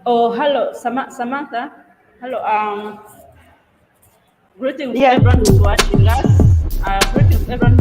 Oh, hello, Samantha. Hello. Greetings to Yes, everyone who's please. watching us. Greetings everyone.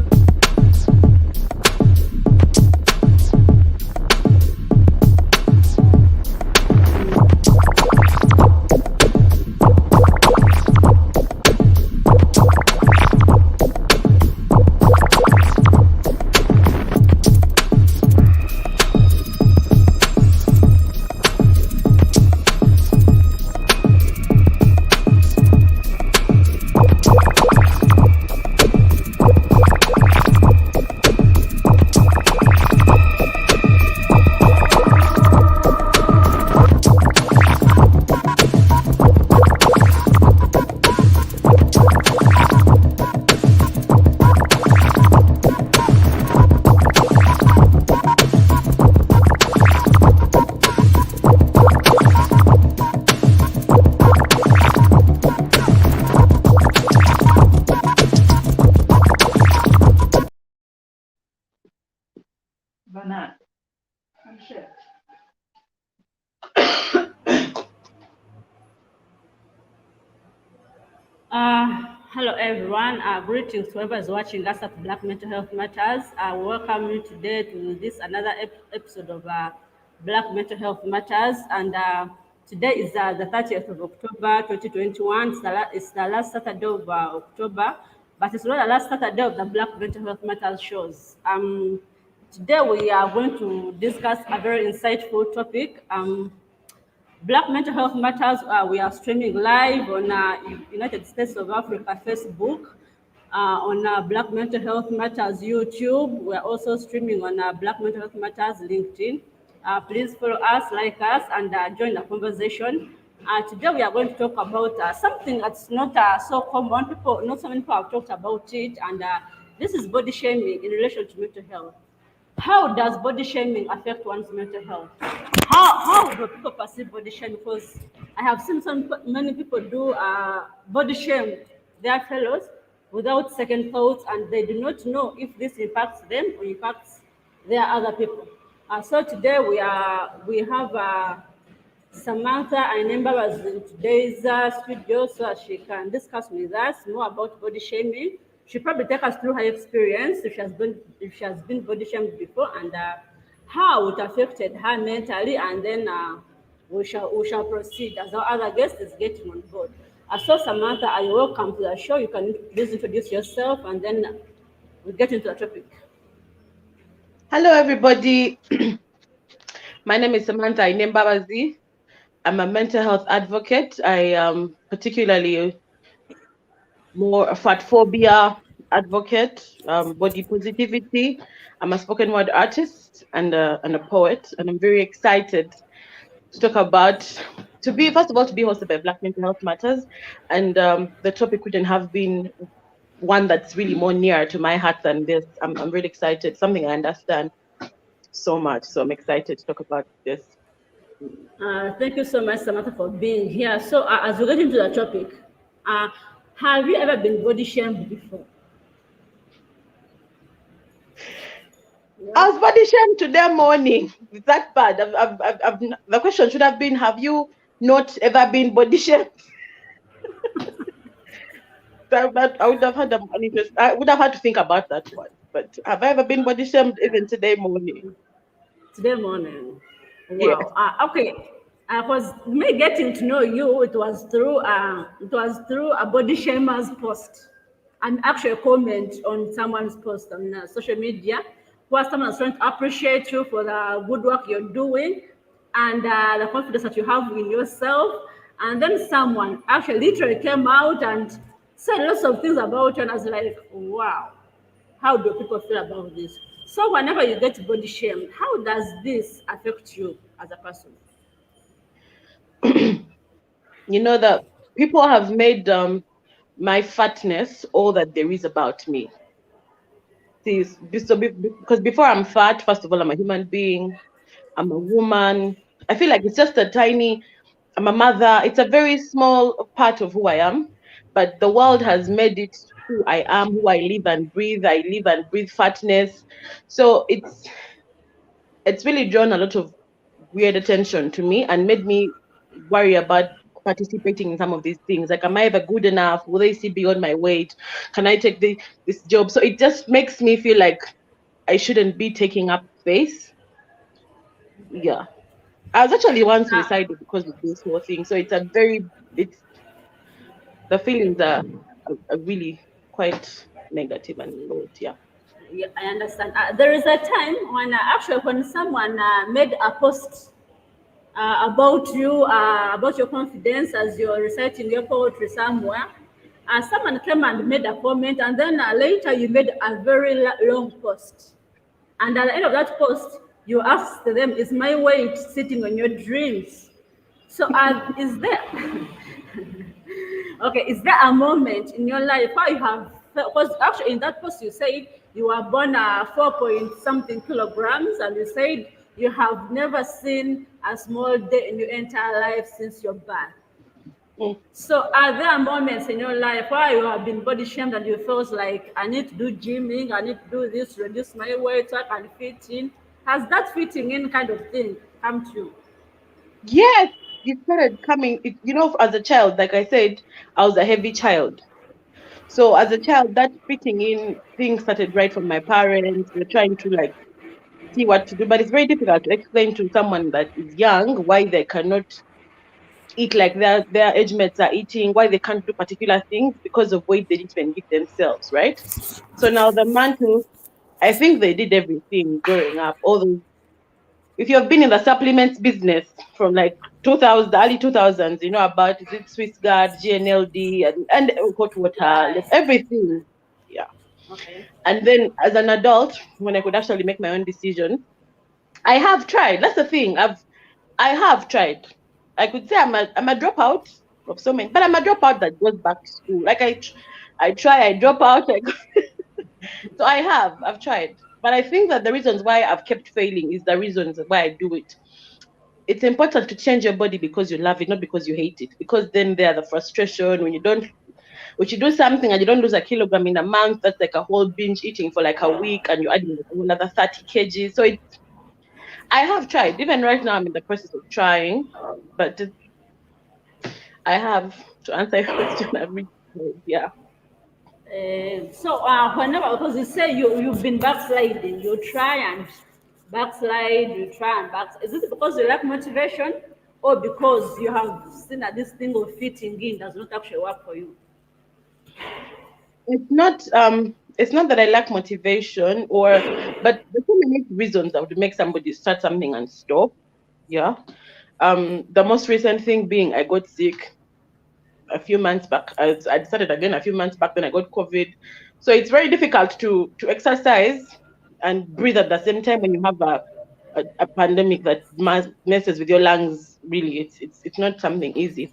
Bernard. Hello everyone. Greetings to whoever is watching us at Black Mental Health Matters. I welcome you today to this another episode of Black Mental Health Matters. And today is the 30th of October 2021. It's the last Saturday of October, but it's not the last Saturday of the Black Mental Health Matters shows. Today we are going to discuss a very insightful topic. Black Mental Health Matters, we are streaming live on United States of Africa Facebook, on Black Mental Health Matters YouTube. We are also streaming on Black Mental Health Matters LinkedIn. Please follow us, like us, and join the conversation. Today we are going to talk about something that's not so common. Not so many people have talked about it, and this is body shaming in relation to mental health. How does body shaming affect one's mental health? How do people perceive body shame? Because I have seen many people do body shame their fellows without second thoughts, and they do not know if this impacts them or impacts their other people. So today we have Samatha Ainembabazi in today's studio so that she can discuss with us more about body shaming. She'll probably take us through her experience if she has been body shamed before, and how it affected her mentally, and then we shall proceed as our other guest is getting on board. So Samantha, are you welcome to the show? You can please introduce yourself, and then we get into the topic. Hello, everybody. My name is Samantha Ainembabazi. I'm a mental health advocate. I am particularly more a fat phobia advocate, body positivity. I'm a spoken word artist and a poet, and I'm very excited to talk about first of all to be hosted by Black Mental Health Matters, and the topic couldn't have been one that's really more near to my heart than this. I'm really excited. Something I understand so much. So I'm excited to talk about this. Thank you so much, Samantha, for being here. So, as we get into the topic, uh, have you ever been body shamed before? I Yeah. was body shamed today morning. Is that bad? The question should have been, have you not ever been body shamed? I would have had an interest. I would have had to think about that one. But have I ever been body shamed even today morning? Today morning. Yes. Wow. Okay. Because me getting to know you, it was through a body shamer's post, and actually a comment on someone's post on social media, where someone is trying to appreciate you for the good work you're doing, and the confidence that you have in yourself. And then someone actually literally came out and said lots of things about you, and I was like, wow, how do people feel about this? So whenever you get body shamed, how does this affect you as a person? You know that people have made my fatness all that there is about me. See, because before I'm fat, first of all, I'm a human being. I'm a woman. I feel like it's just a tiny, I'm a mother. It's a very small part of who I am, but the world has made it who I am, who I live and breathe. I live and breathe fatness. So it's really drawn a lot of weird attention to me and made me worry about participating in some of these things. Like, am I ever good enough? Will they see beyond my weight? Can I take this job? So it just makes me feel like I shouldn't be taking up space. Okay. Yeah. I was actually once Uh, suicidal because of this whole thing. So it's the feelings are really quite negative and low. Yeah. yeah, I understand. There is a time when actually when someone made a post about you, about your confidence as you're reciting your poetry somewhere. Someone came and made a comment, and then later you made a very long post. And at the end of that post, you asked them, "Is my weight sitting on your dreams?" So, is there okay? Is there a moment in your life where you have? Because actually, in that post, you said you were born 4 point something kilograms, and you said you have never seen a small day in your entire life since your birth. Mm. So, are there moments in your life where you have been body shamed and you feel like I need to do gymming, I need to do this, reduce my weight so I can fit in? Has that fitting in kind of thing come to you? Yes, it started coming. As a child, like I said, I was a heavy child. So as a child, that fitting in thing started right from my parents. They're trying to like see what to do, but it's very difficult to explain to someone that is young why they cannot eat like their age mates are eating, why they can't do particular things because of weight they didn't even give themselves, right? So now the mantle, I think they did everything growing up. Although if you've been in the supplements business from like 2000, the early 2000s, you know about is it Swiss Guard, GNLD, and hot water, like Right. everything. Yeah. Okay. And then as an adult, when I could actually make my own decision, I have tried. That's the thing. I have tried. I could say I'm a dropout of so many, but I'm a dropout that goes back to school. Like I try, I drop out. So I've tried. But I think that the reasons why I've kept failing is the reasons why I do it. It's important to change your body because you love it, not because you hate it. Because then there the frustration when you do something and you don't lose a kilogram in a month, that's like a whole binge eating for like a week and you're adding like another 30 kgs. So I have tried. Even right now I'm in the process of trying, but I have to answer your question. I've reached, yeah. So, whenever, because you say you've been backsliding, you try and backslide, you try and backslide. Is it because you lack motivation or because you have seen that this thing of fitting in does not actually work for you? It's not that I lack motivation but there's so many reasons that would make somebody start something and stop. Yeah. The most recent thing being I got sick a few months back. I started again a few months back, then I got COVID. So it's very difficult to exercise and breathe at the same time when you have a pandemic that messes with your lungs. Really, it's not something easy.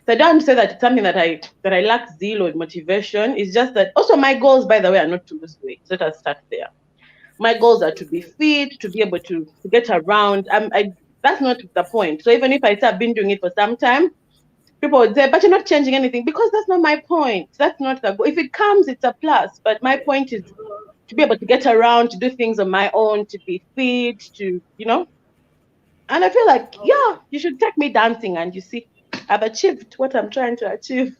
So I don't say that it's something that I lack zeal or motivation. It's just that also my goals, by the way, are not to lose weight. Let us start there. My goals are to be fit, to be able to get around. That's not the point. So even if I say I've been doing it for some time, people would say, but you're not changing anything because that's not my point. That's not the goal. If it comes, it's a plus. But my point is to be able to get around, to do things on my own, to be fit, and I feel like, yeah, you should take me dancing and you see, I've achieved what I'm trying to achieve.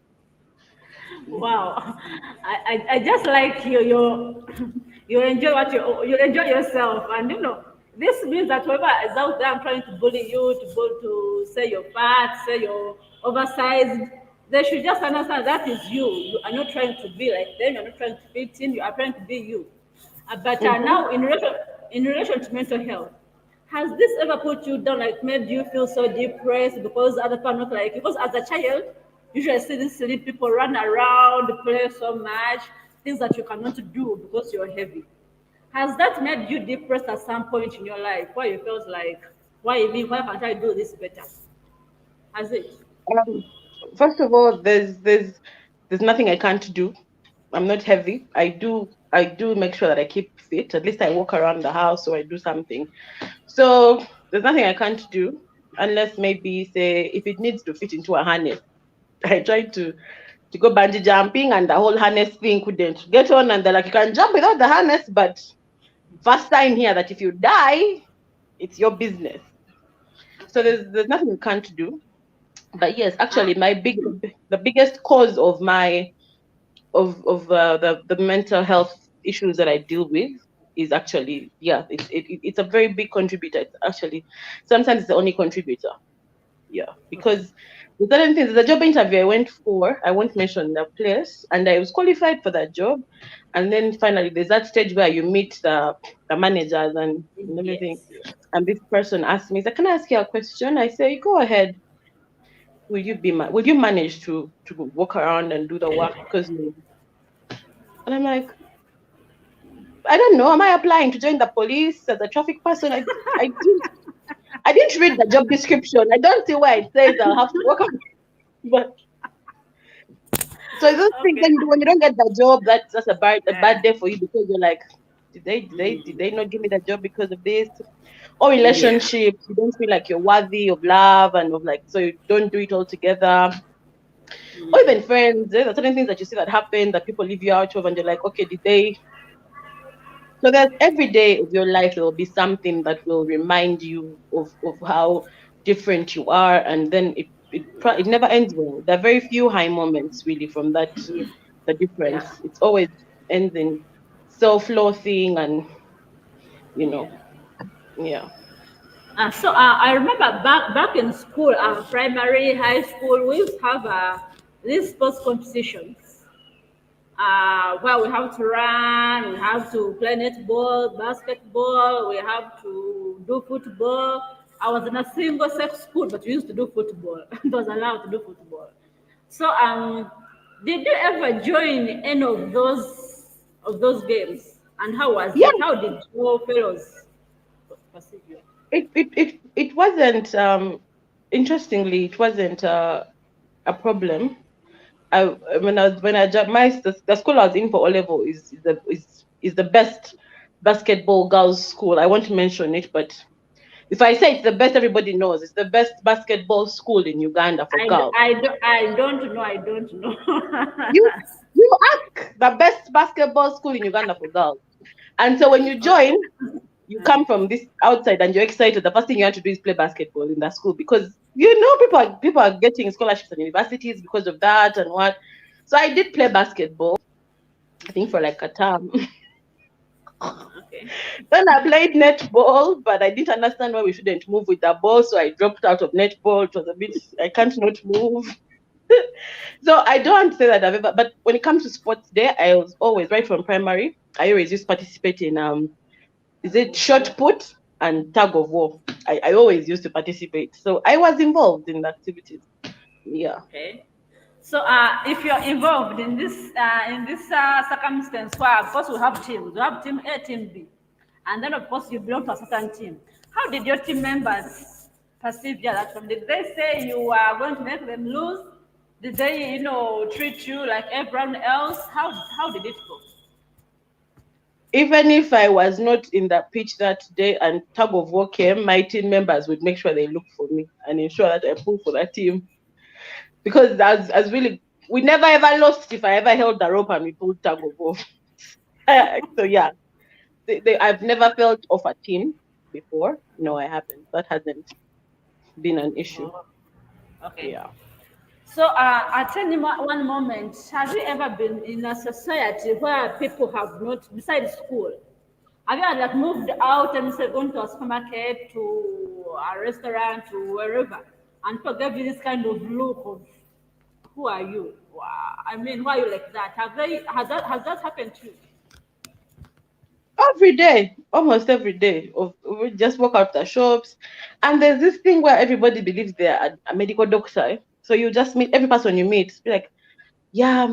Wow, I just like you enjoy what you enjoy yourself, and this means that whoever is out there trying to bully you, to say you're fat, say you're oversized, they should just understand that is you. You are not trying to be like them. You're not trying to fit in. You are trying to be you. But Hmm. now, in relation to mental health, has this ever put you down, like made you feel so depressed because other people are not like you? Because as a child, usually see these silly people run around, play so much, things that you cannot do because you're heavy. Has that made you depressed at some point in your life where you felt like, why me? Why can't I do this better? Has it? Um, First of all, there's nothing I can't do. I'm not heavy. I do make sure that I keep fit. At least I walk around the house or I do something. So there's nothing I can't do unless maybe say if it needs to fit into a harness. I tried to go bungee jumping and the whole harness thing couldn't get on and they're like you can jump without the harness, but first time here that if you die, it's your business. So Okay. there's nothing you can't do. But yes, Uh, actually, the biggest cause of my of the mental health issues that I deal with is actually, yeah, it's a very big contributor. It's actually sometimes it's the only contributor. Yeah, okay. because with certain things, the job interview I went for, I won't mention the place, and I was qualified for that job. And then finally, there's that stage where you meet the managers and everything. Yes, yes. And this person asked me, he's like, "Can I ask you a question?" I say, "Go ahead. Will you manage to walk around and do the work because you?" And I'm like, "I don't know. Am I applying to join the police as a traffic person? I didn't read the job description. I don't see where it says I'll have to work on." But so those things, Okay. when you don't get the job, that's a bad Yeah. day for you, because you're like, did they not give me the job because of this? Or Yeah. relationships, you don't feel like you're worthy of love and of, like, so you don't do it all together. Or even friends, there are certain things that you see that happen that people leave you out of, and you're like, okay, did they? So that every day of your life there will be something that will remind you of how different you are, and then it never ends well. There are very few high moments really from that, the Yeah. difference. It's always ends in self-loathing and, you Yeah. know, yeah. I remember back in school, primary, high school, we used to have these sports competitions where we have to run, we have to play netball, basketball, we have to do football. I was in a single sex school, but we used to do football. I was allowed to do football. So, did you ever join any of those games? And how was Yeah, it? How did your fellows perceive you? it wasn't, interestingly, it wasn't a problem. I when I joined the school I was in for O level is the best basketball girls school. I won't mention it, but if I say it's the best, everybody knows it's the best basketball school in Uganda for girls. I don't know. I don't know. You you ask the best basketball school in Uganda for girls. And so when you join, Okay. you come from this outside and you're excited. The first thing you have to do is play basketball in that school, because people are getting scholarships at universities because of that and what. So I did play basketball, I think for like a term. Okay. Then I played netball, but I didn't understand why we shouldn't move with the ball, so I dropped out of netball. It was a bit, I can't not move. So I don't say that I've ever, but when it comes to sports day, I was always, right from primary, I always used to participate in, is it shot put and tug of war. I always used to participate. So I was involved in the activities. Yeah. Okay. So, if you're involved in this circumstance, where of course we have teams, we have team A, team B, and then of course you belong to a certain team. How did your team members perceive you? That from did they say you are going to make them lose? Did they, treat you like everyone else? How did it go? Even if I was not in the pitch that day and tug of war came, my team members would make sure they look for me and ensure that I pull for that team. Because as really, we never ever lost if I ever held the rope and we pulled tug of war. So yeah, I've never felt off a team before. No, I haven't. That hasn't been an issue. Oh, okay. Yeah. So, at one moment, have you ever been in a society where people have not, besides school, have you like moved out and say going to a supermarket, to a restaurant, to wherever, and people gave you this kind of look of who are you? I mean, why are you like that? Has that happened to you? Every day, almost every day, we just walk out the shops, and there's this thing where everybody believes they're a medical doctor. So you just meet every person you meet, be like, yeah,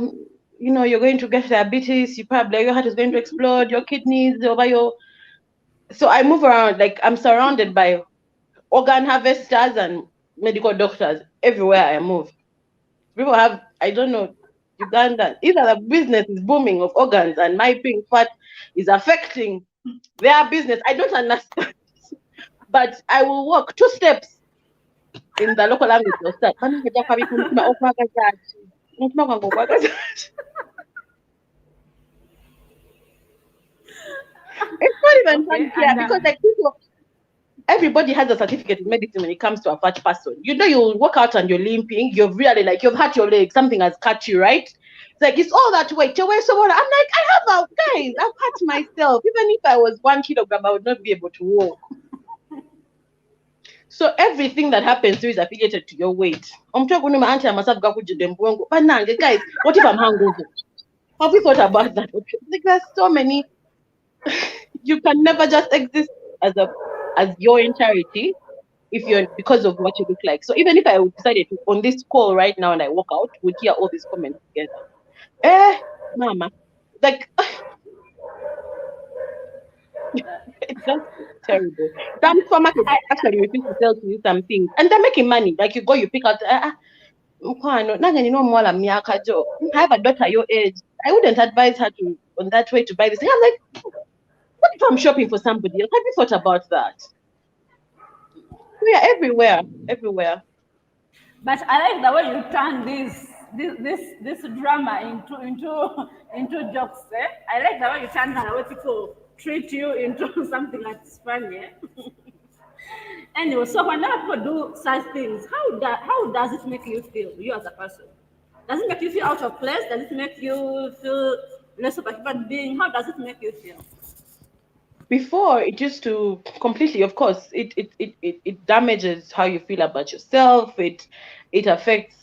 you're going to get diabetes. You probably your heart is going to explode. Your kidneys over your. So I move around, like I'm surrounded by organ harvesters and medical doctors everywhere I move. People have, I don't know, Uganda, either the business is booming of organs and my being fat is affecting their business. I don't understand. But I will walk 2 steps in the local language. They'll start. It's not even Okay, unclear and because, like, people. everybody has a certificate in medicine when it comes to a fat person. You know, you'll walk out and you're limping, you've really like you've hurt your leg, something has cut you, right? It's like it's all that weight. You're so what? I'm like, I have a guys, I've hurt myself. Even if I was 1 kilogram, I would not be able to walk. So everything that happens to you is affiliated to your weight. I'm talking about auntie myself but now guys, what if I'm hungover? Have you thought about that? Like there's so many you can never just exist as a as your entirety if you're because of what you look like. So even if I decided to on this call right now and I walk out, would hear all these comments together. Mama. Like it's just terrible. Some supermarkets actually refuse to sell to you some things and they're making money. Like you go, you pick out mkwano, nanga nino mwala miaka jo. I have a daughter your age. I wouldn't advise her to on that way to buy this. I'm like, what if I'm shopping for somebody else? Have you thought about that? We are everywhere, everywhere. But I like the way you turn this drama into jokes. Eh? I like the way you turn the way people treat you into something that's funny. Eh? Anyway, so when people do such things, how does it make you feel, you as a person? Does it make you feel out of place? Does it make you feel less of a human being? How does it make you feel? Before it used to completely, of course, it damages how you feel about yourself. It affects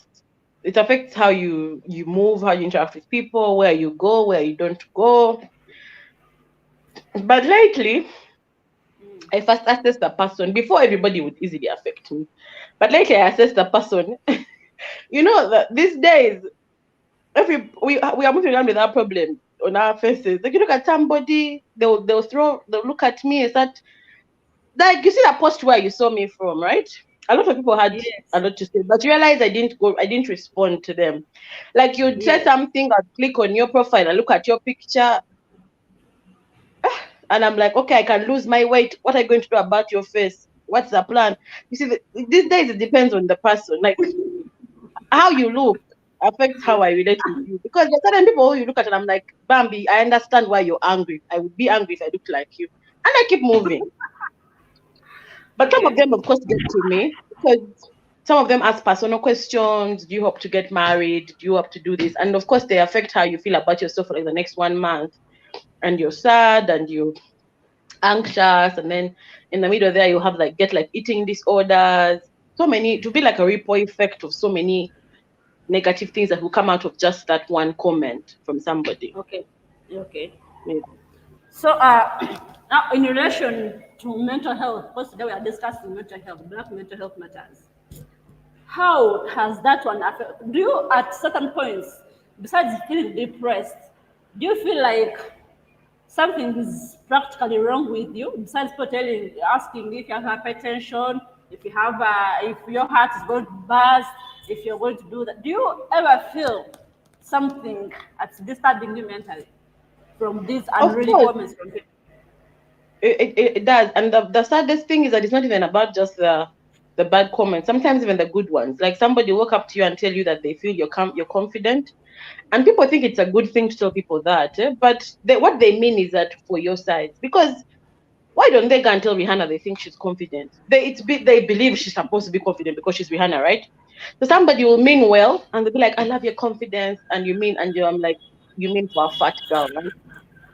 how you move, how you interact with people, where you go, where you don't go. But lately, I first assessed the person before everybody would easily affect me. But lately, I assessed the person. You know that these days, we are moving around with our problem on our faces. Like you look at somebody, they'll look at me and start like you see that post where you saw me from, right? A lot of people had a Yes. lot to say, but you realize I didn't respond to them. Like you'd say Yes. something, I'd click on your profile and look at your picture, and I'm like, okay, I can lose my weight. What are you going to do about your face? What's the plan? You see, these days it depends on the person. Like how you look affects how I relate with you. Because there's certain people who you look at and I'm like, Bambi, I understand why you're angry. I would be angry if I looked like you. And I keep moving. But some of Okay. them, of course, get to me because some of them ask personal questions. Do you hope to get married? Do you hope to do this? And of course, they affect how you feel about yourself for like the next 1 month. And you're sad and you're anxious. And then in the middle there, you have like get like eating disorders. So many to be like a ripple effect of so many negative things that will come out of just that one comment from somebody. Okay. Okay. Yeah. So, now in relation to mental health, because today we are discussing mental health, Black mental health matters. How has that one affected? Do you, at certain points, besides feeling depressed, do you feel like something is practically wrong with you? Besides people asking if you have hypertension, if you have, if your heart is going to burst, if you're going to do that, do you ever feel something that's disturbing you mentally from these Of unruly course, comments from people? it does. And the saddest thing is that it's not even about just the bad comments. Sometimes even the good ones. Like somebody walk up to you and tell you that they feel you're confident, and people think it's a good thing to tell people that. But what they mean is that for your sides, because why don't they go and tell Rihanna they think she's confident? They believe she's supposed to be confident because she's Rihanna, right? So somebody will mean well and they'll be like, I love your confidence, and you mean and I'm like, you mean for a fat girl, right?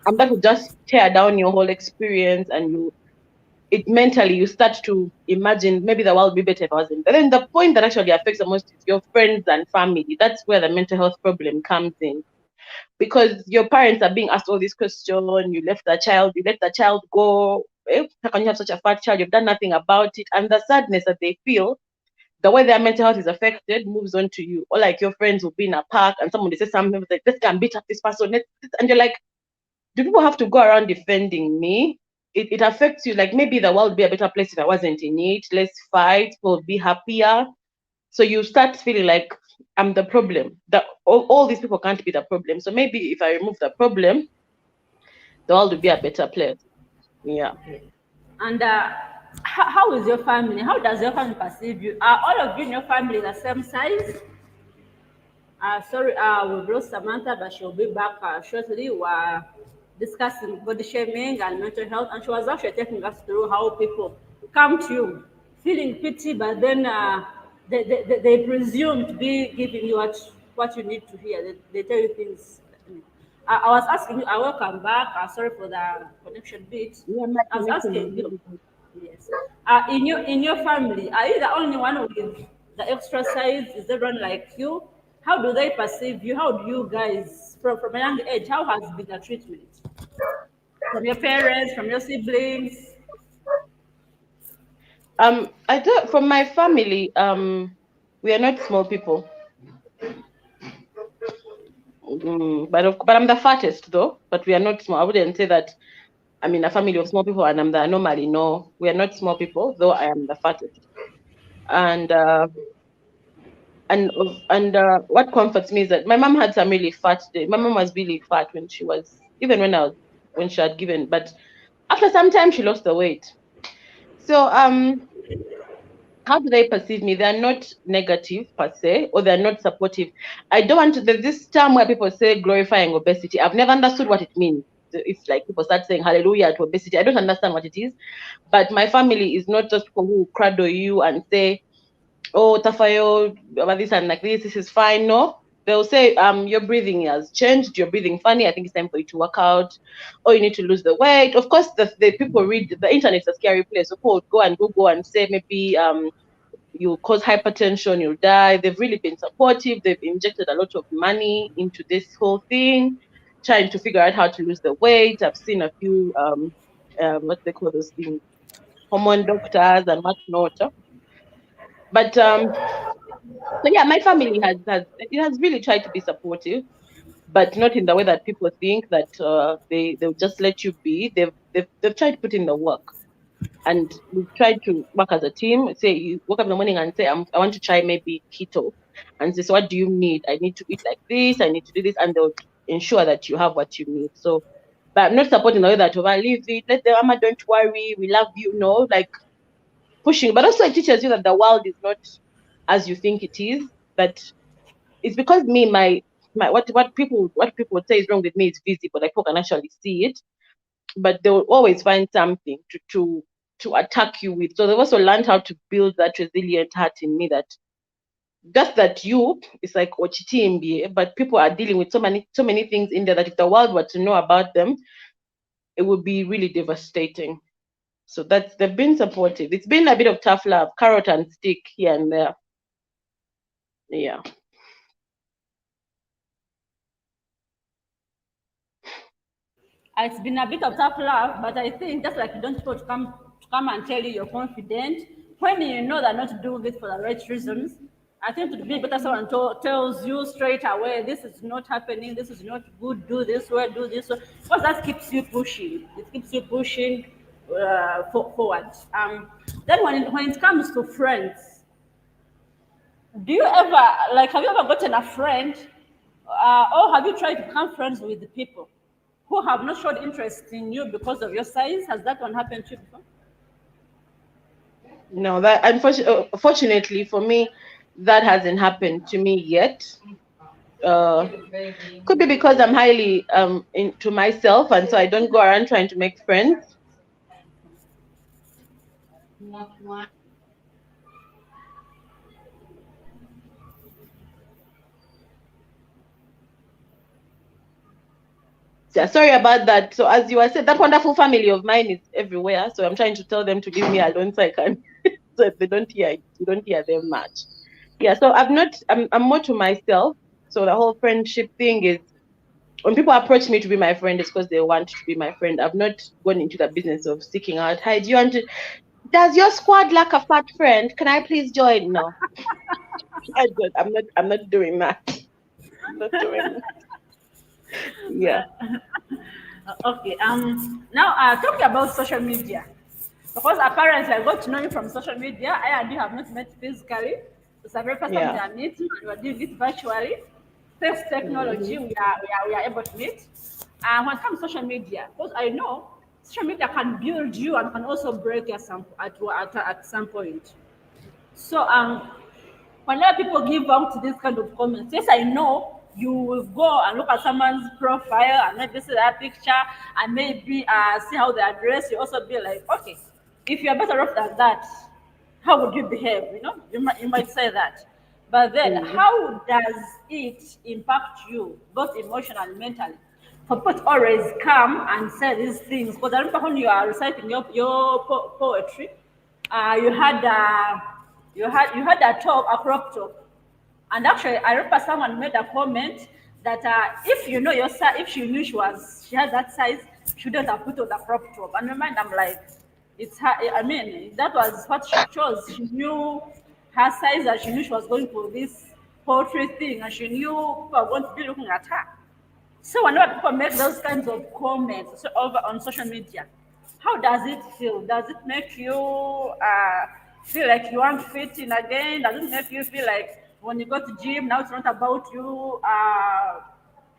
And that will just tear down your whole experience and it mentally you start to imagine maybe the world would be better if I wasn't. And then the point that actually affects the most is your friends and family. That's where the mental health problem comes in. Because your parents are being asked all these questions, you let the child go. How can you have such a fat child? You've done nothing about it. And the sadness that they feel, the way their mental health is affected moves on to you. Or like your friends will be in a park and someone they say something like, let's go and beat up this person. And you're like, do people have to go around defending me? It affects you. Like maybe the world would be a better place if I wasn't in it. Let's fight. We'll be happier. So you start feeling like I'm the problem. That all these people can't be the problem. So maybe if I remove the problem, the world would be a better place. Yeah. And how is your family? How does your family perceive you? Are all of you in your family the same size? Sorry, we've lost Samantha, but she'll be back shortly. We're discussing body shaming and mental health, and she was actually taking us through how people come to you feeling pity, but then they presume to be giving you what you need to hear. They tell you things. I was asking you, I welcome back. Sorry for the connection bit. Yeah, my I was connection is asking you, really good. yes. In your family, are you the only one with the extra size? Is everyone like you? How do they perceive you? How do you guys, from a young age, how has been the treatment from your parents, from your siblings? I don't. From my family, we are not small people. But I'm the fattest though. But we are not small. I wouldn't say that I'm in a family of small people and I'm the anomaly. No, we are not small people, though I am the fattest. And what comforts me is that my mom had some really fat days. My mom was really fat when she was, even when she had given, but after some time she lost the weight. So how do they perceive me? They're not negative per se, or they're not supportive. I don't want to. There's this term where people say glorifying obesity. I've never understood what it means. If like people start saying hallelujah to obesity, I don't understand what it is. But my family is not just people who cradle you and say, "Oh, Tafayo, about this and like this. This is fine." No, they'll say, your breathing has changed. You're breathing funny. I think it's time for you to work out, or you need to lose the weight." Of course, the people read the internet is a scary place. So people would go and Google and say maybe you'll cause hypertension, you'll die. They've really been supportive. They've injected a lot of money into this whole thing, trying to figure out how to lose the weight. I've seen a few what they call those things, hormone doctors and whatnot. But so yeah, my family has really tried to be supportive, but not in the way that people think that they'll just let you be. They've tried to put in the work, and we've tried to work as a team. Say you wake up in the morning and say, I want to try maybe keto, and say, so what do you need? I need to eat like this. I need to do this, and they'll ensure that you have what you need. So, but I'm not supporting the way that over leave it. Let the mama, don't worry, we love you. No, like pushing, but also it teaches you that the world is not as you think it is. That it's because me, my what people would say is wrong with me is visible. Like people can actually see it, but they will always find something to attack you with. So they've also learned how to build that resilient heart in me, that just that you it's like ochitimbi, but people are dealing with so many things in there that if the world were to know about them, it would be really devastating. So that's they've been supportive. It's been a bit of tough love, carrot and stick here and there. Yeah. It's been a bit of tough love, but I think just like you don't people to come and tell you you're confident when you know they're not doing it for the right reasons. I think it would be better someone tells you straight away, this is not happening, this is not good, do this way, do this way, because that keeps you pushing. It keeps you pushing forward. Then when it comes to friends, do you ever have you ever gotten a friend, or have you tried to become friends with the people who have not showed interest in you because of your size? Has that one happened to you before? No, that unfortunately for me, that hasn't happened to me yet. Uh, could be because I'm highly into myself, and so I don't go around trying to make friends. Yeah, sorry about that. So as you were saying, that wonderful family of mine is everywhere. So I'm trying to tell them to leave me alone so I can, so if they don't hear, you don't hear them much. Yeah. So I've not. I'm more to myself. So the whole friendship thing is, when people approach me to be my friend, it's because they want to be my friend. I've not gone into the business of seeking out. Hi, do you want to? Does your squad lack a fat friend? Can I please join? No, I don't. I'm not. I'm not doing that. I'm not doing that. Yeah. Okay. Now, talking about social media, because apparently I got to know you from social media. I and you have not met physically. It's the very first time we Yeah. are meeting, and we are doing it virtually. Thanks to technology, Mhm. we are able to meet. And when it comes to social media, because I know social media can build you and can also break you at some point. So whenever people give out this kind of comments, yes, I know you will go and look at someone's profile and maybe see that picture and maybe see how they address. You also be like, okay, if you're better off than that, how would you behave? You might say that. But then, Mm. how does it impact you, both emotionally and mentally? For people to always come and say these things, because I remember when you are reciting your poetry, you had a top, a crop top, and actually, I remember someone made a comment that if you know your size, if she knew she had that size, she shouldn't have put on the crop top. And in my mind, I'm like, it's her. I mean, that was what she chose. She knew her size, and she knew she was going for this poetry thing, and she knew people were going to be looking at her. So whenever people make those kinds of comments over on social media, how does it feel? Does it make you feel like you aren't fitting again? Does it make you feel like when you go to gym now it's not about you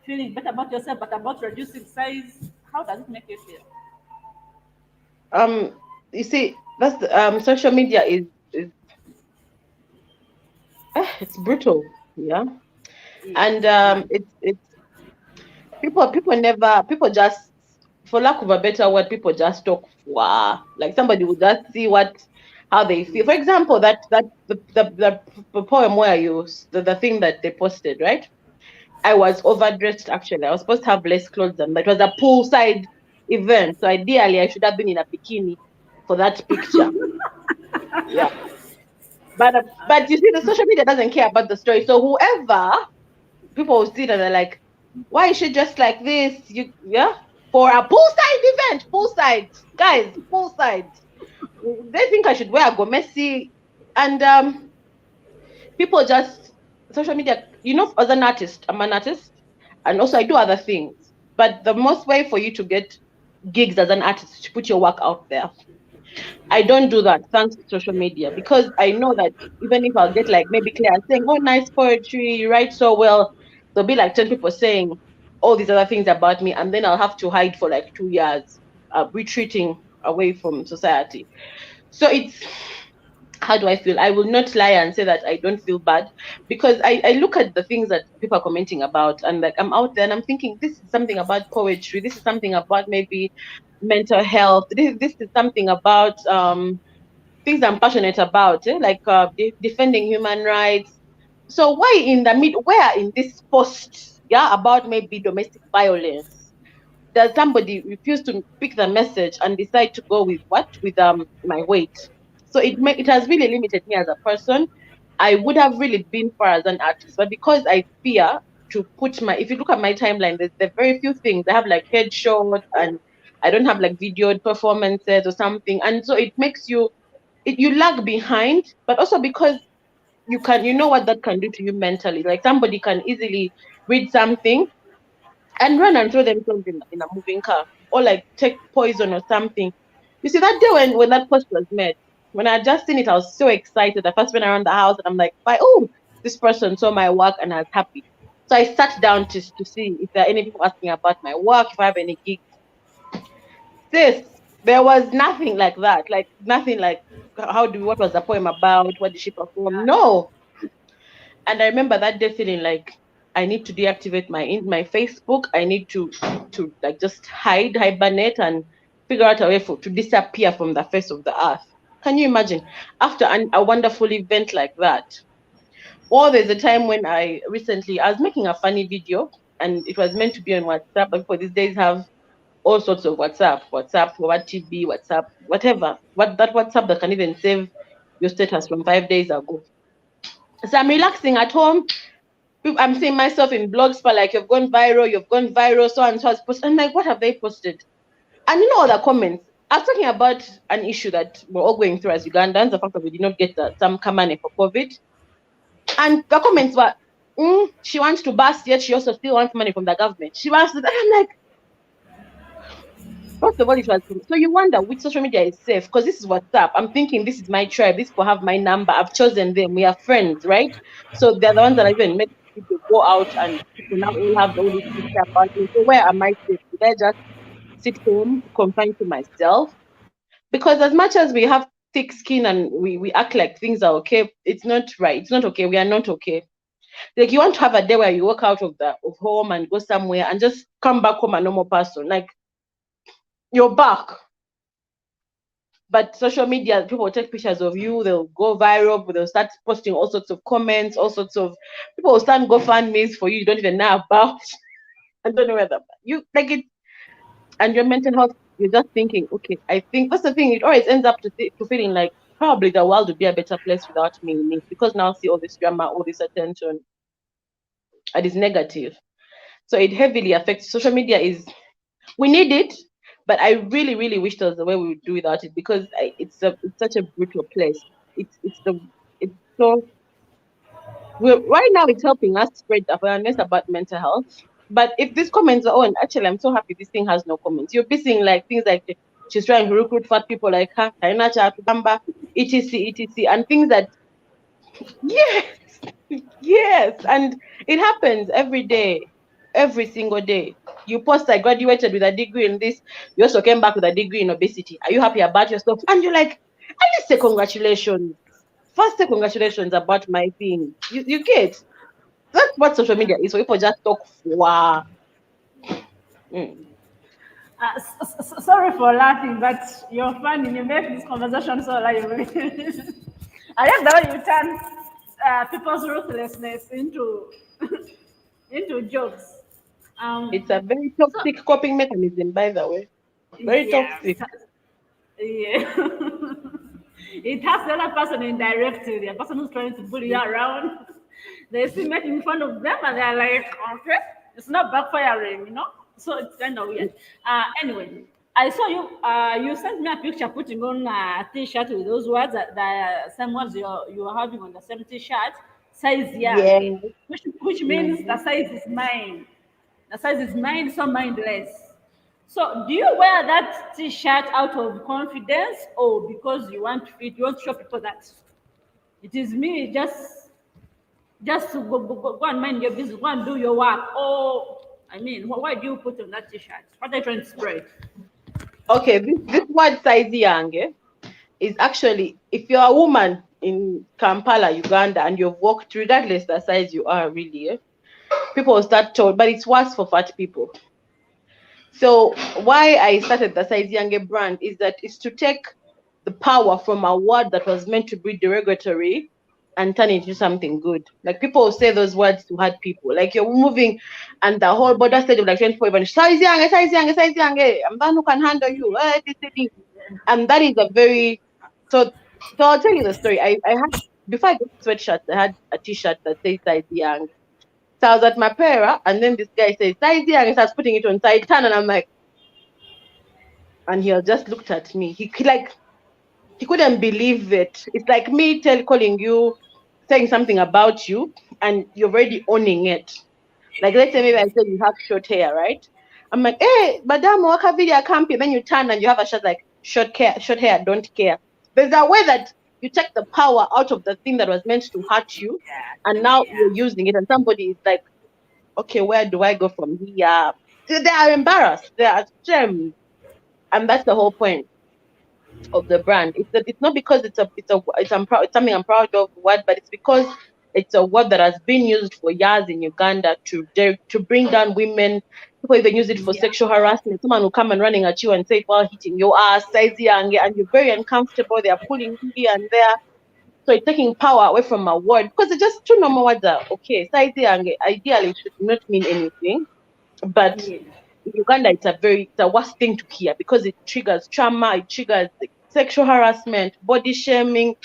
feeling better about yourself, but about reducing size? How does it make you feel? Um, you see, that's social media is it's brutal, yeah, and Yeah. it's people just, for lack of a better word, people just talk, wow, like somebody would just see what how they feel. For example, the poem where the thing that they posted, right? I was overdressed actually. I was supposed to have less clothes than that. It was a poolside event. So ideally I should have been in a bikini for that picture. Yeah. But you see, the social media doesn't care about the story. So whoever people will see that they're like, why is she dressed like this? You yeah? For a poolside event, poolside. Guys, poolside. They think I should wear a gomesi. And people just social media, as an artist, I'm an artist, and also I do other things. But the most way for you to get gigs as an artist is to put your work out there. I don't do that thanks to social media, because I know that even if I'll get like maybe Claire saying, "Oh, nice poetry, you write so well," there'll be like 10 people saying all these other things about me, and then I'll have to hide for like 2 years, retreating away from society. So it's, how do I feel? I will not lie and say that I don't feel bad, because I look at the things that people are commenting about, and like I'm out there and I'm thinking, this is something about poetry, this is something about maybe mental health, this is something about things I'm passionate about, like defending human rights. So why in the mid, where in this post, yeah, about maybe domestic violence, does somebody refuse to pick the message and decide to go with what? With my weight. So it has really limited me as a person. I would have really been far as an artist, but because I fear to put my, if you look at my timeline, there's very few things. I have like headshots, and I don't have like video performances or something. And so it makes you, you lag behind, but also because you know what that can do to you mentally. Like somebody can easily read something and run and throw themselves in a moving car, or like take poison or something. You see, that day when that post was made, when I had just seen it, I was so excited. I first went around the house and I'm like, "Why? Oh, this person saw my work and I was happy." So I sat down to see if there are any people asking about my work, if I have any gigs. Sis, there was nothing like that. Like nothing like, what was the poem about? What did she perform? No. And I remember that day feeling like I need to deactivate my Facebook. I need to like just hibernate, and figure out a way to disappear from the face of the earth. Can you imagine? After a wonderful event like that, or there's a time when I was making a funny video, and it was meant to be on WhatsApp, but people these days have all sorts of WhatsApp, forward TV, WhatsApp, whatever. What that WhatsApp that can even save your status from 5 days ago. So I'm relaxing at home. I'm seeing myself in blogs for like, you've gone viral, so and so has posted. I'm like, what have they posted? And you know all the comments. I was talking about an issue that we're all going through as Ugandans, the fact that we did not get some money for COVID. And the comments were, she wants to bust, yet she also still wants money from the government. She wants to, I'm like, first of all, it was, so you wonder which social media is safe, because this is WhatsApp. I'm thinking this is my tribe. These people have my number. I've chosen them. We are friends, right? So they're the ones that I even made people go out, and people now all have all this picture about me. So where am I safe? Did I just sit home, confined to myself? Because as much as we have thick skin and we act like things are okay, it's not right. It's not okay. We are not okay. Like you want to have a day where you walk out of home and go somewhere and just come back home a normal person. Like you're back. But social media, people will take pictures of you, they'll go viral, they'll start posting all sorts of comments, all sorts of people will start GoFundMes for you don't even know about. I don't know whether you like it, and your mental health, you're just thinking, okay, I think that's the thing, it always ends up to feeling like probably the world would be a better place without me in it, because now I see all this drama, all this attention, and it's negative. So it heavily affects social media. Is we need it, but I really, really wish there was a way we would do without it, because it's such a brutal place. It's so right now it's helping us spread awareness about mental health. But if these comments are on, actually, I'm so happy this thing has no comments. You'll be seeing like things like she's trying to recruit fat people like her, Kainacha Kajumba, etc., and things that yes, yes, and it happens every day, every single day. You post, I graduated with a degree in this. You also came back with a degree in obesity. Are you happy about yourself? And you're like, at least say congratulations. First, say congratulations about my thing. You get that's what social media is. So people just talk for. Mm. Sorry for laughing, but you're funny. You make this conversation so lively. I like the way you turn people's ruthlessness into jokes. It's a Um, very so toxic coping mechanism, by the way. Very yeah, toxic. yeah. It has the other person indirectly, the person who's trying to bully you around. They see making fun of them and they're like, okay, it's not backfiring, you know? So it's kind of weird. Anyway, I saw you, you sent me a picture putting on a t-shirt with those words, that the same words you are having on the same t-shirt, size young, Yeah. which means the Mhm. size is mine. The size is mine, so mindless. So, do you wear that T-shirt out of confidence, or because you want to show people that it is me, just to go and mind your business, go and do your work? Or, I mean, why do you put on that T-shirt? What are you trying to spread? Okay, this word size young is actually if you're a woman in Kampala, Uganda, and you've walked, regardless the size you are, really, people will start told, but it's worse for fat people. So why I started the Size Yange brand is that it's to take the power from a word that was meant to be derogatory and turn it into something good. Like people will say those words to hurt people. Like you're moving and the whole border stage of like 24 even Size Yange, Size Yange, Size Yange. I'm the one who can handle you. And that is a very so so I'll tell you the story. I had before I got sweatshirts, I had a t-shirt that says Size Young. So I was at my para, and then this guy says, size young, and starts putting it on side turn, and I'm like, and he just looked at me. Like he couldn't believe it. It's like me calling you, saying something about you, and you're already owning it. Like let's say maybe I said you have short hair, right? I'm like, hey, madam, waka video campi. Then you turn and you have a shirt like short hair, don't care. There's a way that you take the power out of the thing that was meant to hurt you, and now you're Yeah. using it, and somebody is like, okay, where do I go from here? They are embarrassed. They are ashamed, and that's the whole point of the brand. It's not because it's something I'm proud of word, but it's because it's a word that has been used for years in Uganda to bring down women. People even use it for Yeah. sexual harassment. Someone will come and running at you and say, "Well, hitting your ass, size young," and you're very uncomfortable. They are pulling you here and there. So it's taking power away from a word because it's just two normal words are okay. Size young ideally should not mean anything, but Yeah. in Uganda, it's the worst thing to hear because it triggers trauma, it triggers like, sexual harassment, body shaming,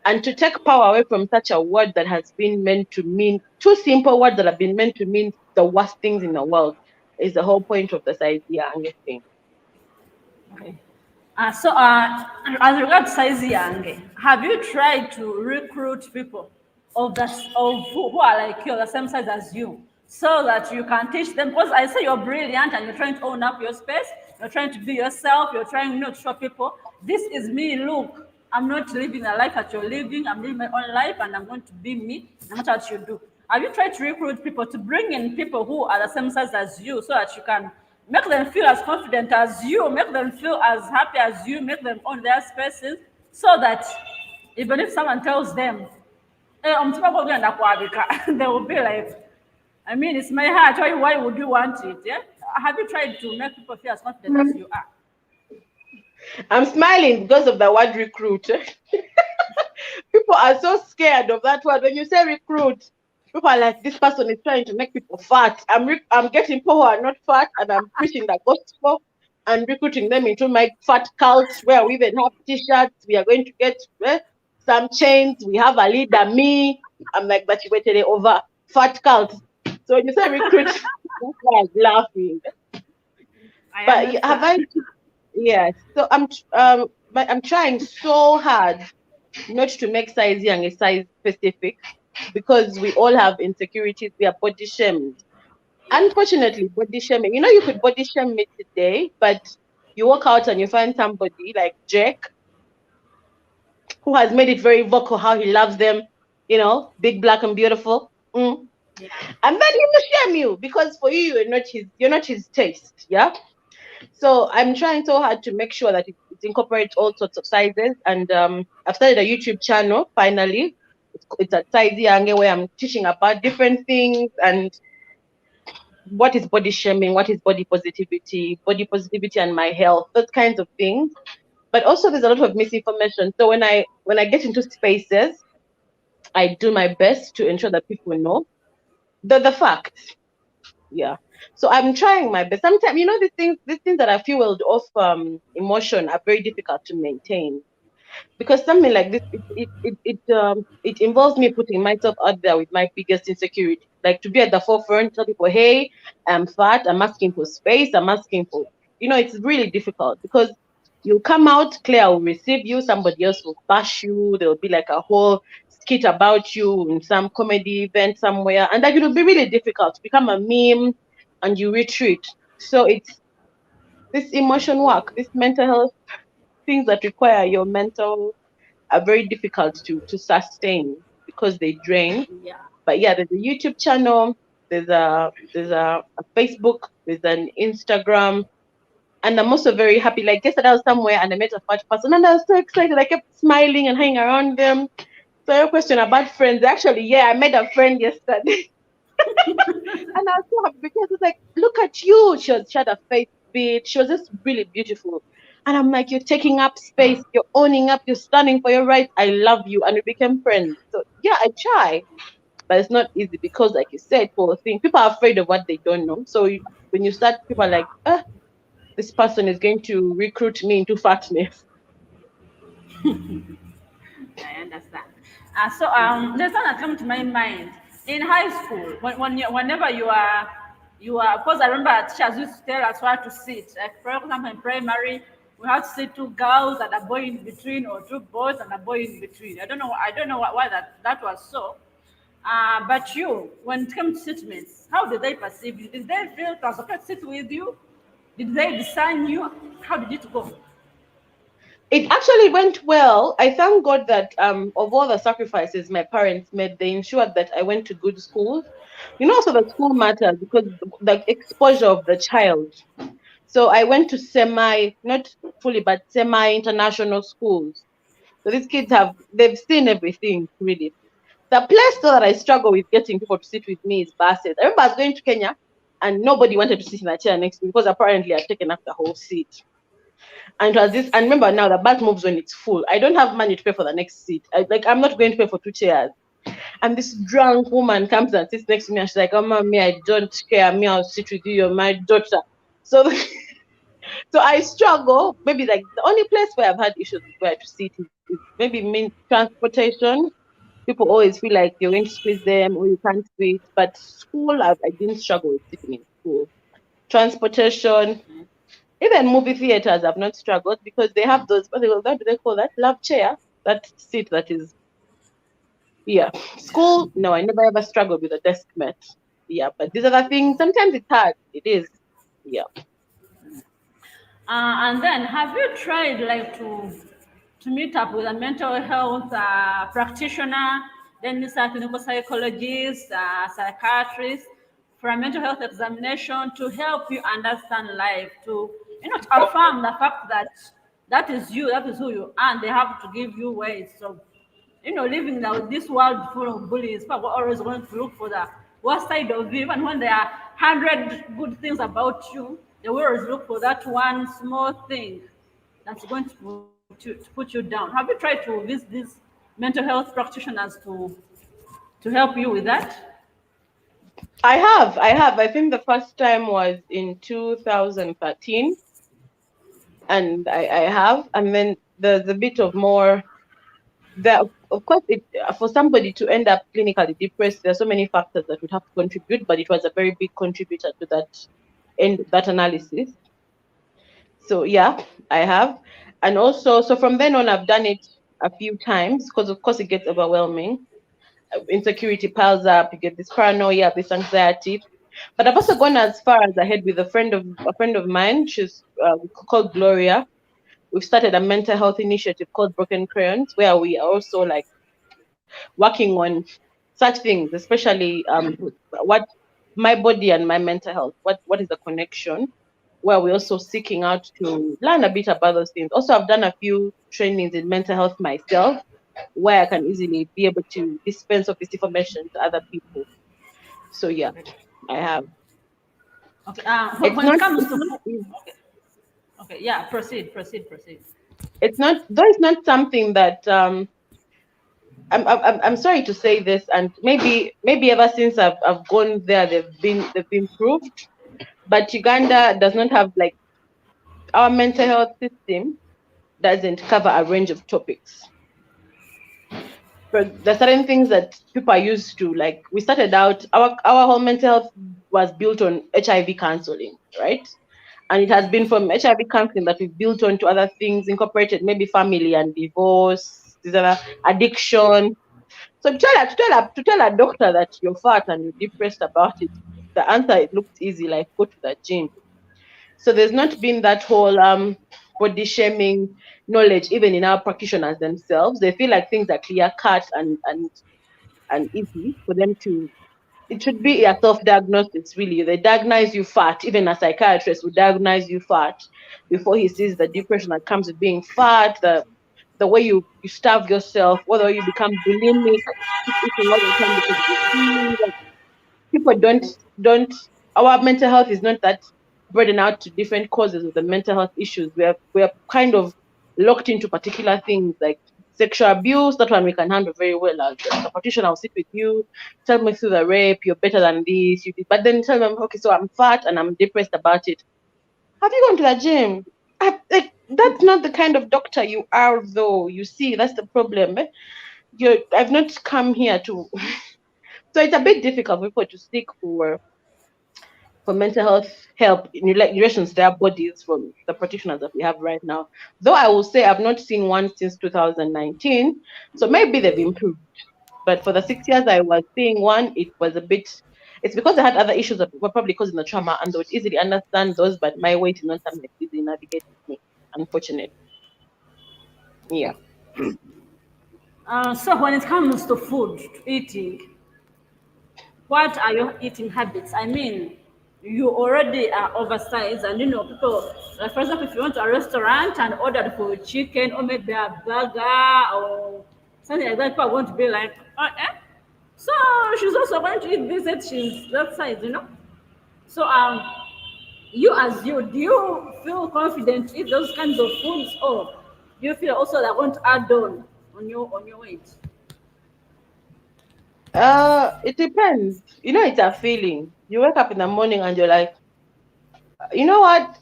and to take power away from such a word that has been meant to mean two simple words that have been meant to mean the worst things in the world is the whole point of this idea and this thing. Okay. So, as regards size young, have you tried to recruit people who are like you, the same size as you, so that you can teach them? Because I say you're brilliant and you're trying to own up your space. You're trying to be yourself. You're trying not to show people this is me. Look, I'm not living a life that you're living. I'm living my own life, and I'm going to be me, no matter what you do. Have you tried to recruit people to bring in people who are the same size as you, so that you can make them feel as confident as you, make them feel as happy as you, make them own their spaces, so that even if someone tells them, hey, they will be like, I mean, it's my heart. Why would you want it? Yeah? Have you tried to make people feel as confident as you are? I'm smiling because of the word recruit. People are so scared of that word. When you say recruit, people are like, this person is trying to make people fat. I'm getting people who are not fat, and I'm preaching the gospel and recruiting them into my fat cult, where we even have t-shirts. We are going to get some chains. We have a leader, me. I'm like, but you waited over fat cult. So when you say recruit, that's why I'm laughing. I But have I? understand. Yes. So but I'm trying so hard not to make size young a size specific, because we all have insecurities. We are body shamed. Unfortunately, body shaming. You know, you could body shame me today, but you walk out and you find somebody like Jake who has made it very vocal how he loves them, big, black, and beautiful. Yeah. And then he will shame you because for you, you're not his taste. Yeah. So I'm trying so hard to make sure that it incorporates all sorts of sizes. And I've started a YouTube channel finally. It's a size Yange, where I'm teaching about different things and what is body shaming, what is body positivity and my health, those kinds of things. But also there's a lot of misinformation. So when I get into spaces, I do my best to ensure that people know the facts. Yeah. So I'm trying my best. Sometimes, these things that are fueled off emotion are very difficult to maintain, because something like this, it involves me putting myself out there with my biggest insecurity, like to be at the forefront, tell people, hey, I'm fat, I'm asking for space, I'm asking for, it's really difficult, because you come out, Claire will receive you, somebody else will bash you, there will be like a whole skit about you in some comedy event somewhere, and that it will be really difficult to become a meme, and you retreat. So it's this emotion work, this mental health, things that require your mental, are very difficult to sustain because they drain. Yeah. But yeah, there's a YouTube channel, there's a Facebook, there's an Instagram, and I'm also very happy. Like yesterday, I was somewhere and I met a fat person, and I was so excited. I kept smiling and hanging around them. So your question about friends, actually, yeah, I met a friend yesterday. And I was so happy because it's like, look at you. She had a face beat. She was just really beautiful. And I'm like, you're taking up space, you're owning up, you're standing for your rights. I love you. And we became friends. So yeah, I try. But it's not easy because, like you said, for a thing, people are afraid of what they don't know. So when you start, people are like, this person is going to recruit me into fatness. I understand. There's something that comes to my mind. In high school, whenever of course, I remember teachers used to tell us where to sit. Like, for example, in primary, we had to sit two girls and a boy in between, or two boys and a boy in between. I don't know why that was so. But you, when it comes to seatmates, how did they perceive you? Did they feel it was okay to sit with you? Did they discern you? How did it go? It actually went well. I thank God that of all the sacrifices my parents made, they ensured that I went to good schools. Also the school matters because the exposure of the child. So I went to not fully, but semi-international schools. So these kids they've seen everything really. The place though that I struggle with getting people to sit with me is buses. I remember I was going to Kenya and nobody wanted to sit in a chair next to me because apparently I'd taken up the whole seat. And it was this, and remember now the bus moves when it's full. I don't have money to pay for the next seat. I'm not going to pay for two chairs. And this drunk woman comes and sits next to me and she's like, oh, mommy, I don't care. Me, I'll sit with you. You're my daughter. So, so I struggle. Maybe like the only place where I've had issues with where to sit is maybe mean transportation. People always feel like you're going to squeeze them or you can't sit. But school, I didn't struggle with sitting in school. Transportation, even movie theaters have not struggled because they have those, what do they call that? Love chair, that seat that is, yeah. School, no, I never ever struggled with a desk mate. Yeah, but these are the things, sometimes it's hard. It is. Yeah. And then, have you tried like to meet up with a mental health practitioner, then it's a clinical psychologist, psychiatrist, for a mental health examination to help you understand life, to affirm the fact that that is you, that is who you are, and they have to give you ways of living now this world full of bullies. People are always going to look for the worst side of you. Even when there are 100 good things about you, they will always look for that one small thing that's going to put you down. Have you tried to visit these mental health practitioners to help you with that? I have. I think the first time was in 2013, and I have, and then there's a bit of more. There, of course, for somebody to end up clinically depressed, there are so many factors that would have to contribute, but it was a very big contributor to that analysis. So yeah, I have, and also so from then on, I've done it a few times because of course it gets overwhelming. Insecurity piles up, you get this paranoia, this anxiety. But I've also gone as far as ahead with a friend of mine. She's called Gloria. We've started a mental health initiative called Broken Crayons, where we are also like working on such things, especially what my body and my mental health. What is the connection? Where we're also seeking out to learn a bit about those things. Also, I've done a few trainings in mental health myself, where I can easily be able to dispense of this information to other people. So yeah, Okay. I have. Okay. It's When not. it comes It's to not. food, okay. Okay. Yeah. Proceed. It's not. Though it's not something that I'm sorry to say this, and maybe ever since I've gone there, they've been improved. But Uganda does not have like our mental health system doesn't cover a range of topics. But there are certain things that people are used to. Like we started out, our whole mental health was built on HIV counseling, right? And it has been from HIV counseling that we've built on to other things, incorporated maybe family and divorce, these other addiction. So to tell a doctor that you're fat and you're depressed about it, the answer it looks easy, like go to the gym. So there's not been that whole body shaming knowledge even in our practitioners themselves. They feel like things are clear cut and easy for them to. It should be a self-diagnosis, really. They diagnose you fat. Even a psychiatrist would diagnose you fat before he sees the depression that comes with being fat, the way you starve yourself, whether you become bulimic, keep eating all the time because you feel like people don't our mental health is not that broadened out to different causes of the mental health issues. We're kind of locked into particular things like sexual abuse. That one we can handle very well. As a practitioner, I'll sit with you, tell me through the rape, you're better than this, you did, but then tell them, okay, so I'm fat and I'm depressed about it. Have you gone to the gym? Like, that's not the kind of doctor you are, though. You see, that's the problem. I've not come here to. So it's a bit difficult for people to seek for mental health help in relation to their bodies from the practitioners that we have right now. Though I will say I've not seen one since 2019, so maybe they've improved. But for the 6 years I was seeing one, it was a bit. It's because I had other issues that were probably causing the trauma, and they would easily understand those. But my weight is not something that easily navigates me, unfortunately. Yeah. Okay. So when it comes to food, to eating, what are your eating habits? I mean, you already are oversized, and you know, people, like for example, if you went to a restaurant and ordered for chicken or maybe a burger or something like that, people are going to be like, oh, eh? So she's also going to eat this, and she's that size, you know? So, you as you, do you feel confident to eat those kinds of foods, or do you feel also they're going to add on your weight? It depends. It's a feeling. You wake up in the morning and you're like, you know what?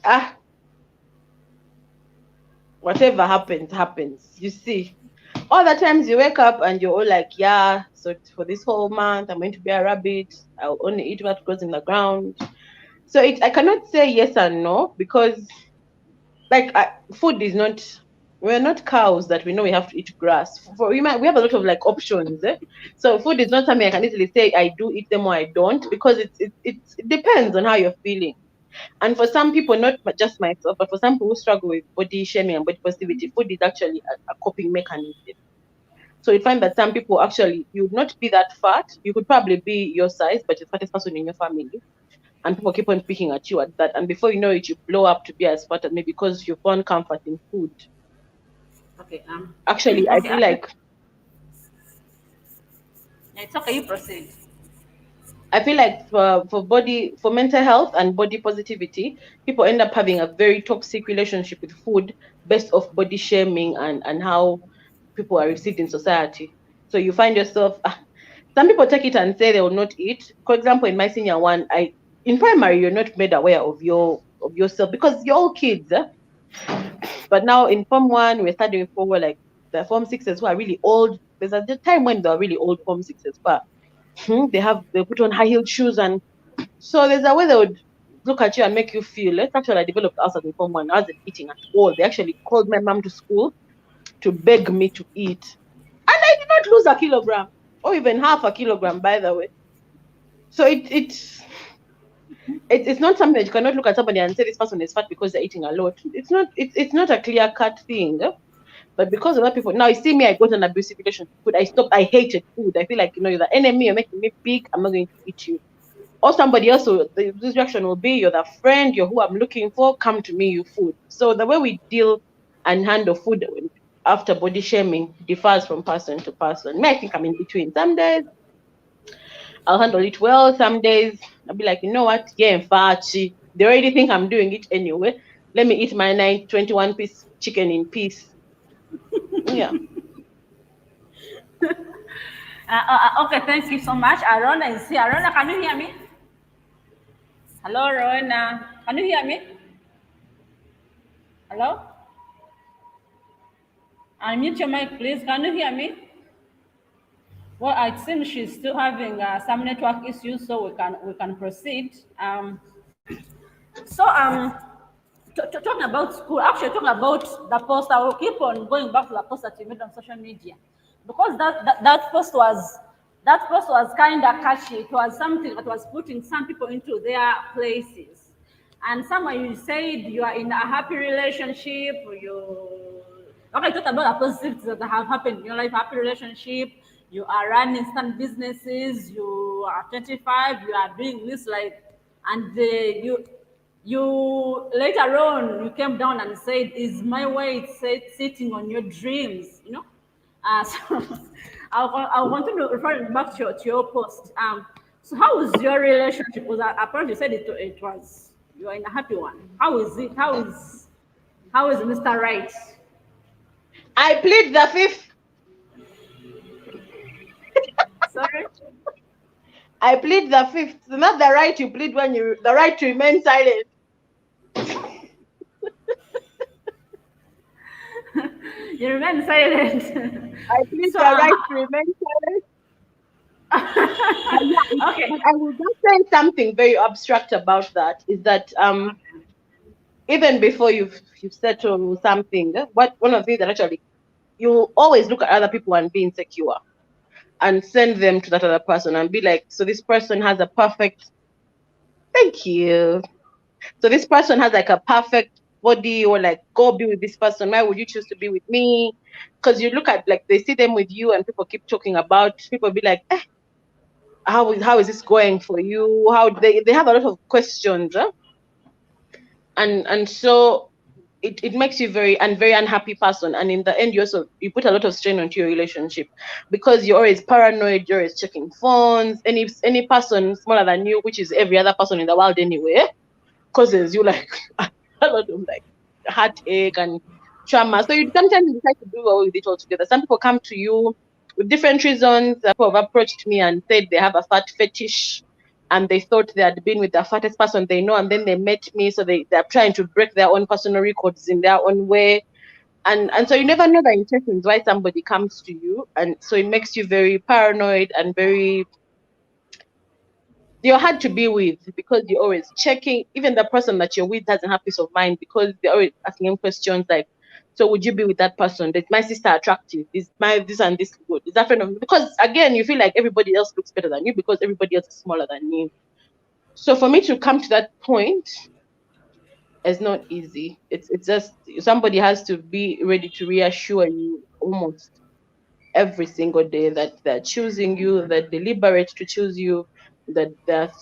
Whatever happens, happens. You see, all the times you wake up and you're all like, yeah, so for this whole month, I'm going to be a rabbit. I'll only eat what grows in the ground. So I cannot say yes and no because, like, food is not. We're not cows that we know we have to eat grass. We have a lot of like options. So food is not something I can easily say I do eat them or I don't because it depends on how you're feeling. And for some people, not just myself, but for some people who struggle with body shaming and body positivity, food is actually a coping mechanism. So you find that some people actually, you would not be that fat. You could probably be your size, but you're the fattest person in your family. And people keep on picking at you at that. And before you know it, you blow up to be as fat as me because you found comfort in food. Okay, Actually, I okay, feel like it's okay, you proceed. for mental health and body positivity, people end up having a very toxic relationship with food based off body shaming and how people are received in society. So you find yourself, some people take it and say they will not eat. For example, in my senior one, in primary you're not made aware of yourself because you're all kids. But now in Form 1, we're studying forward like the Form 6s who are really old. There's a time when they're really old Form 6s, but they put on high heeled shoes, and so there's a way they would look at you and make you feel. Let's actually I developed ulcers in Form 1. I wasn't eating at all. They actually called my mom to school to beg me to eat. And I did not lose a kilogram or even half a kilogram, by the way. So it's not something that you cannot look at somebody and say this person is fat because they're eating a lot. It's not a clear cut thing. But because of that, people now you see me, I got an abusive relationship with food. I stopped. I hated food. I feel like you're the enemy. You're making me big. I'm not going to eat you. Or somebody else. This reaction will be you're the friend. You're who I'm looking for. Come to me, you food. So the way we deal and handle food after body shaming differs from person to person. Me, I think I'm in between. Some days I'll handle it well. Some days I'll be like, you know what? Yeah, fachi. They already think I'm doing it anyway. Let me eat my 21-piece chicken in peace. Yeah. Okay, thank you so much. Arona is here. Arona, can you hear me? Hello, Rowena. Can you hear me? Hello? Unmute your mic, please. Can you hear me? Well, it seems she's still having some network issues, so we can proceed. So talking about school, actually talking about the post, I will keep on going back to the post that you made on social media because that post was kind of catchy. It was something that was putting some people into their places. And somewhere you said you are in a happy relationship, okay, talk about the positives that have happened in your life, happy relationship, you are running some businesses, you are 25, you are doing this like, and you later on you came down and said, is my weight sitting on your dreams, so I want to refer back to your post. So how is your relationship? Because apparently you said it was you are in a happy one. How is it? How is Mr. Right? I plead the fifth. Sorry. I plead the fifth. Not the right you plead when the right to remain silent. You remain silent. I plead So the right to remain silent. okay. But I will just say something very abstract about that. Is that even before you've settled something, one of the things that actually you always look at other people and be insecure and send them to that other person and be like, so this person has a perfect. Thank you. So this person has like a perfect body, or like, go be with this person. Why would you choose to be with me? Because you look at like they see them with you, and people keep talking about. People be like, how is this going for you? How they have a lot of questions, and so it makes you very unhappy person, and in the end you put a lot of strain onto your relationship because you're always paranoid, you're always checking phones. Any person smaller than you, which is every other person in the world anyway, causes you like a lot of like heartache and trauma. So you sometimes decide to do away with it altogether. Some people come to you with different reasons. People have approached me and said they have a fat fetish and they thought they had been with the fattest person they know, and then they met me, so they're trying to break their own personal records in their own way. And so you never know the intentions why somebody comes to you, and so it makes you very paranoid and very, you're hard to be with because you're always checking. Even the person that you're with doesn't have peace of mind because they're always asking him questions like, so would you be with that person? Is my sister attractive? Is my this and this good? Is that friend of, because again you feel like everybody else looks better than you because everybody else is smaller than you. So for me to come to that point is not easy. It's just somebody has to be ready to reassure you almost every single day that they're choosing you, they're deliberate to choose you, that there's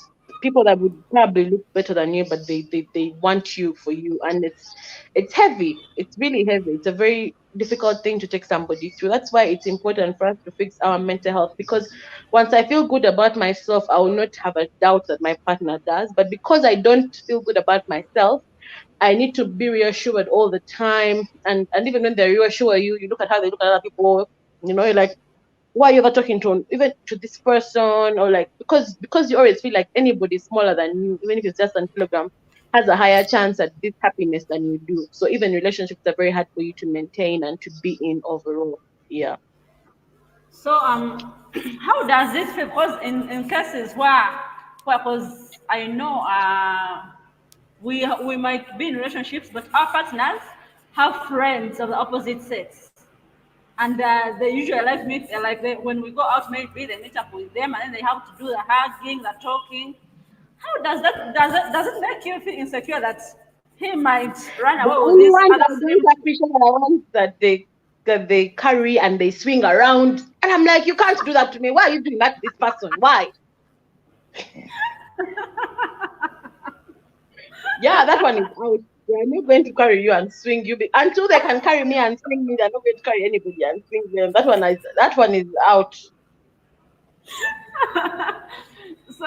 people that would probably look better than you, but they want you for you. And it's heavy. It's really heavy. It's a very difficult thing to take somebody through. That's why it's important for us to fix our mental health, because once I feel good about myself, I will not have a doubt that my partner does. But because I don't feel good about myself, I need to be reassured all the time. And even when they reassure you, you look at how they look at other people, you're like, why are you ever talking to even to this person? Or like, because you always feel like anybody smaller than you, even if it's just 1 kilogram, has a higher chance at this happiness than you do. So even relationships are very hard for you to maintain and to be in overall. Yeah. So how does it feel? Because in cases where because I know we might be in relationships, but our partners have friends of the opposite sex, and they usually like meet like when we go out, maybe they meet up with them, and then they have to do the hugging, the talking. How does it make you feel insecure that he might run The away with only this ones other I don't same? appreciate are the ones that they carry and they swing around. And I'm like, you can't do that to me. Why are you doing that to this person? Why? Yeah, that one is out. They're not going to carry you and swing you until they can carry me and swing me. They're not going to carry anybody and swing them. That one is out. So,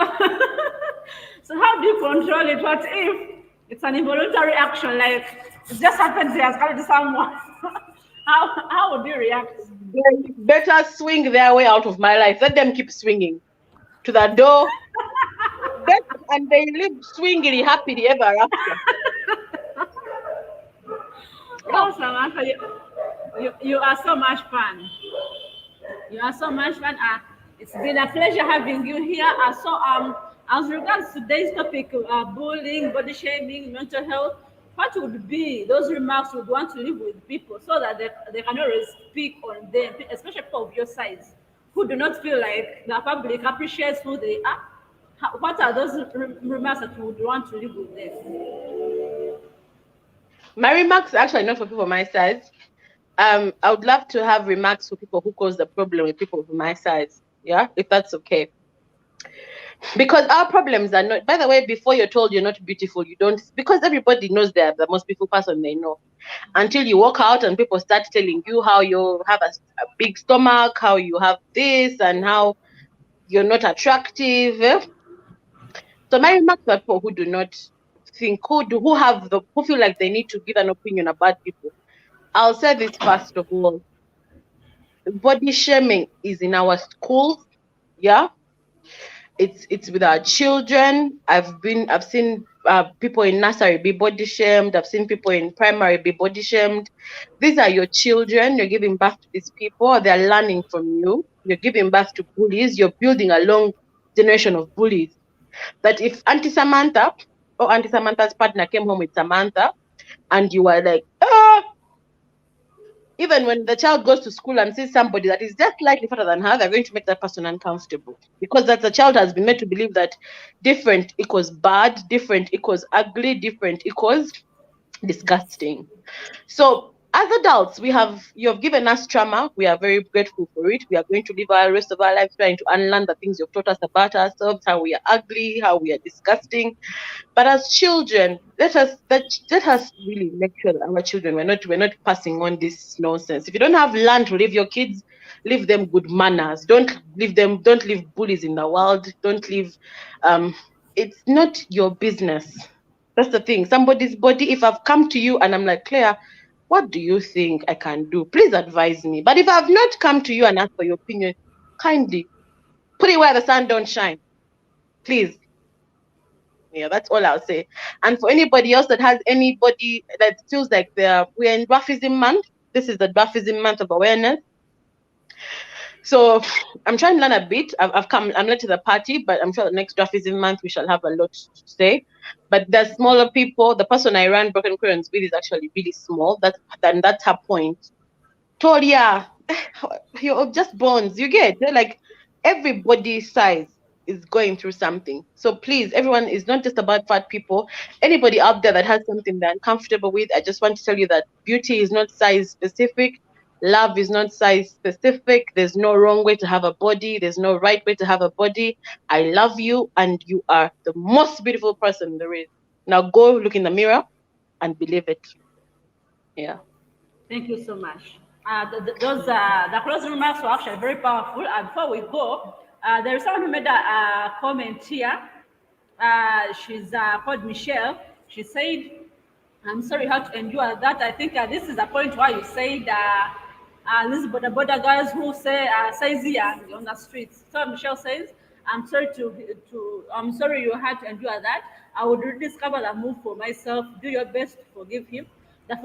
so how do you control it? What if it's an involuntary action, like it just happens he has carried someone? How would you react? They better swing their way out of my life. Let them keep swinging to the door. And they live swingily, happily ever after. Yeah. Oh, Samantha, you are so much fun. You are so much fun. It's been a pleasure having you here. As regards to today's topic, bullying, body shaming, mental health, what would be those remarks you would want to leave with people so that they can always speak on them, especially people of your size, who do not feel like the public appreciates who they are? What are those remarks that you would want to leave with them? My remarks are actually not for people my size. I would love to have remarks for people who cause the problem with people of my size. Yeah, if that's okay. Because our problems are not, by the way, before you're told you're not beautiful, you don't, because everybody knows they're the most beautiful person they know. Until you walk out and people start telling you how you have a big stomach, how you have this, and how you're not attractive. So my remarks are for who do not think, who feel like they need to give an opinion about people. I'll say this first of all. Body shaming is in our schools. Yeah, it's with our children. I've seen people in nursery be body shamed. I've seen people in primary be body shamed. These are your children. You're giving birth to these people. They're learning from you. You're giving birth to bullies. You're building a long generation of bullies. That if Auntie Samantha or Auntie Samantha's partner came home with Samantha and you were like, even when the child goes to school and sees somebody that is just slightly fatter than her, they're going to make that person uncomfortable because that the child has been made to believe that different equals bad, different equals ugly, different equals disgusting. So as adults, you have given us trauma. We are very grateful for it. We are going to live our rest of our lives trying to unlearn the things you've taught us about ourselves, how we are ugly, how we are disgusting. But as children, let us really make sure that our children we're not passing on this nonsense. If you don't have land to leave your kids, leave them good manners. Don't leave bullies in the world. Don't leave it's not your business. That's the thing. Somebody's body, if I've come to you and I'm like, Claire, what do you think I can do? Please advise me. But if I've not come to you and asked for your opinion, kindly put it where the sun don't shine. Please. Yeah, that's all I'll say. And for anybody else that has anybody that feels like we're in dwarfism month, this is the dwarfism month of awareness. So I'm trying to learn a bit. I'm late to the party, but I'm sure the next dwarfism month we shall have a lot to say. But the smaller people, the person I ran Broken Crayons with is actually really small. That's her point. Toria, you're just bones. You get, they're like everybody size is going through something. So please, everyone, is not just about fat people. Anybody out there that has something they're uncomfortable with, I just want to tell you that beauty is not size specific. Love is not size specific. There's no wrong way to have a body. There's no right way to have a body. I love you, and you are the most beautiful person there is. Now go look in the mirror and believe it. Yeah. Thank you so much. Those the closing remarks were actually very powerful. And before we go, there is someone who made a comment here. She's called Michelle. She said, I'm sorry you had to endure that. I think this is the point where you said these border girls who say Zia on the streets. So Michelle says, I'm sorry you had to endure that. I would rediscover the move for myself. Do your best to forgive him. The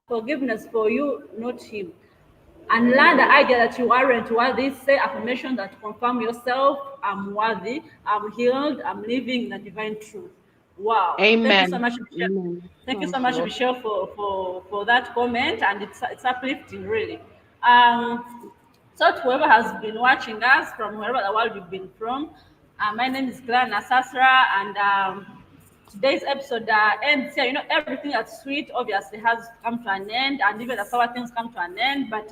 forgiveness for you, not him, and learn the idea that you aren't worthy. Say affirmation that confirm yourself. I'm worthy, I'm healed, I'm living in the divine truth. Wow. Thank you so Amen. much, Michelle. Amen. Thank you Oh, so much, Lord. Michelle, for that comment, and it's uplifting, really. So to whoever has been watching us from wherever the world you've been from, my name is Glenn Asasra, and today's episode ends here. You know, everything that's sweet obviously has come to an end, and even the sour things come to an end. But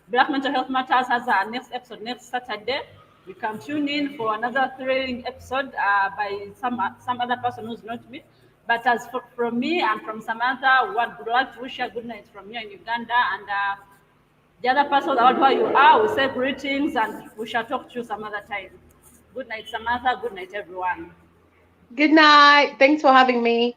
Black Mental Health Matters has our next episode next Saturday. You can tune in for another thrilling episode by some other person who's not me. But from me and from Samantha, we would like to wish you a good night from here in Uganda, and the other person of the world where you are, we say greetings, and we shall talk to you some other time. Good night, Samantha. Good night, everyone. Good night. Thanks for having me.